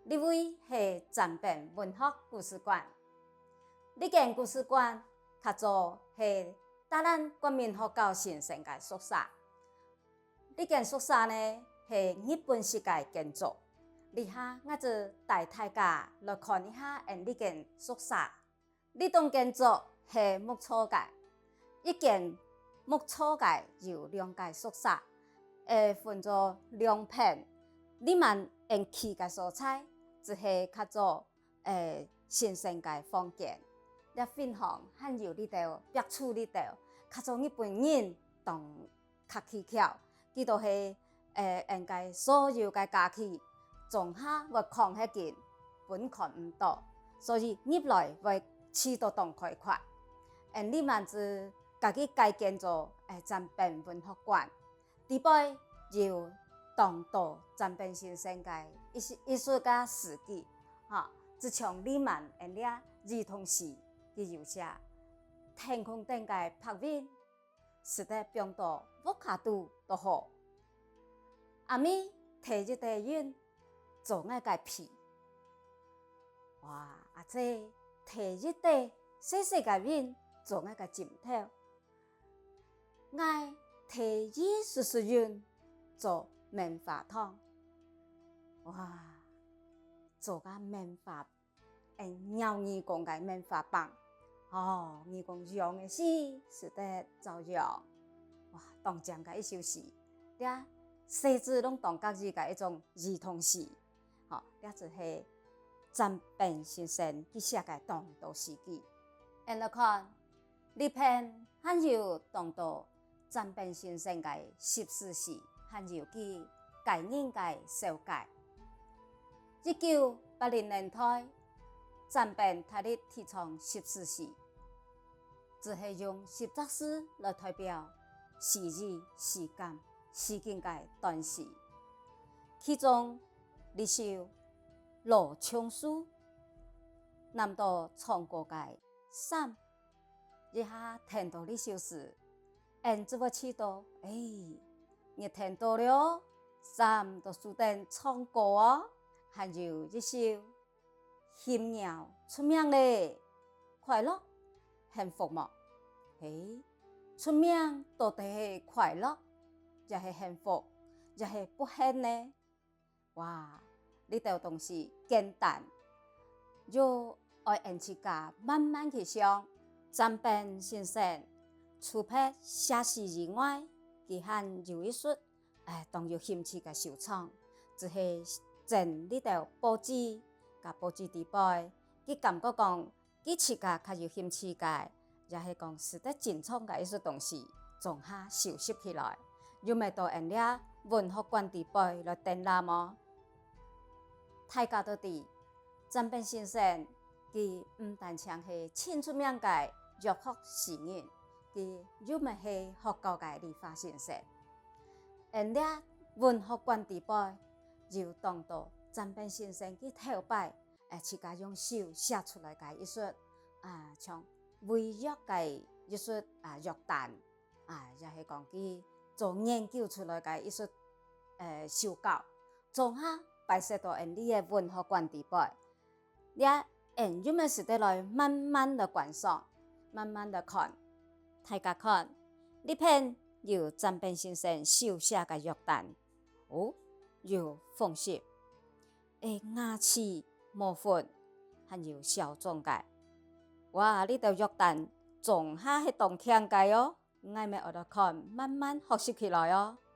呢位是暂变文学故事馆。呢间故事馆较早是带咱国民学校新生嘅宿舍。呢间宿舍呢是日本式嘅建筑。以下我就带大家来看一下呢间宿舍。呢栋建筑是木造嘅，一间木造嘅有2间宿舍，分做2片。里面用起嘅所在，就是较早新生嘅房间。咧分房还有呢度壁橱呢度，较早日本人动较起巧，佢都是应该所有嘅家具总下会放喺件，本看唔到，所以入来会试到动开看。里面是家己改建做暂变文学馆，底背有当到暂变先生嘅艺术家事迹，自从里面咧儿童诗嘅有写，天空顶嘅拍面，使得变到沃卡度都好。阿咪摕一块云做我嘅皮，哇！阿姐摕一块细细嘅云做我嘅枕头，我摕1丝云做棉花糖，哇！做个棉花，鸟儿讲嘅棉花棒，你讲用嘅诗是得照样，哇！当讲嘅一首诗，咧写字拢当家己嘅一种儿童诗，咧就是暂变先生佢写嘅当道诗句。来看呢篇还有当到暂变先生嘅14诗，还有佢概念嘅修改。1980年代，暂变他哋提倡14诗，只是用10诗来代表诗意、诗感、诗境嘅短诗。其中呢首《罗琼书》南到唱歌嘅伞，一下聽到呢首詩，就會知道，你聽到了，伞都輸定唱歌哦。還有一首《新娘出名咧》，快樂幸福嘛？出名到底係快樂，也係幸福，也係不幸呢？哇！呢度東西簡單，就愛人自家慢慢去想。暫變先生除咗寫詩以外，佢還有一術當有興趣嘅收藏，就是整呢度報紙甲報紙底背，佢感覺講佢自家較有興趣嘅，也係講是得珍藏嘅一術東西，總下收集起來，又咪到人哋文學館底背來展覽麼？大家都知暫變先生佢唔單淨係千出名嘅約學詩人，佢又咪係學校嘅理化先生。人哋文學館底背又當到暫變先生佢頭擺，自家用手寫出來嘅一術像微弱嘅一術約旦，也係講佢做研究出來嘅一術手稿，總下擺設到人哋嘅文學館底背，咧又咪是得來慢慢的觀賞，慢慢的看，大家看呢篇由暫變先生手寫嘅約旦，有風色，雅氣無分，還有小眾嘅，哇！呢度約旦總下係動聽嘅哦，我咪學到看，慢慢學習起來哦。